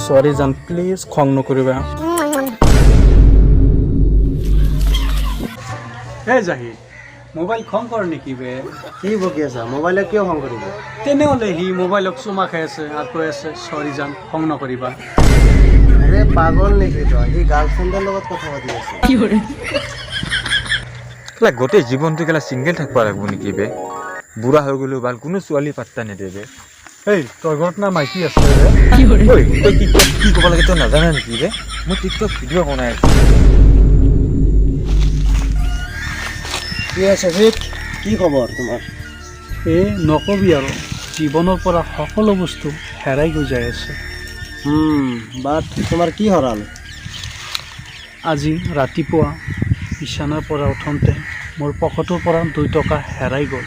সৰি জান প্লিজ খং নকৰিবা এই জাহি মোবাইল খং কৰ নেকি বে কি বকি আছা মোবাইলে কিয় খং কৰিব তেনেহ'লে সি মোবাইলক চুমা খাই আছে আৰু কৈ আছে সৰি জান খং নকৰিবা আৰে পাগল নেকি তই সি গাৰ্লফ্ৰেণ্ডৰ লগত কথা পাতি আছে কেলা গোটেই জীৱনটো কেলা ছিংগেল থাকিব লাগিব নেকি বে বুঢ়া হৈ গ'লো ভাল কোনো ছোৱালী পাত্তা নিদিয়ে বে এই তোৰ ঘৰত না মাইকী আছে ৰে ঐ তই কি ক'ব লাগে তই নাজানা নেকি বে মই টিকটক ভিডিঅ' বনাই আছোঁ কি আছে জিত কি খবৰ তোমাৰ এই নকবি আৰু জীৱনৰ পৰা সকলো বস্তু হেৰাই গৈ যাই আছে বাট তোমাৰ কি হৰাল আজি ৰাতিপুৱা বিছনাৰ পৰা উঠোঁতে মোৰ পকেটৰ পৰা 2 টকা হেৰাই গ'ল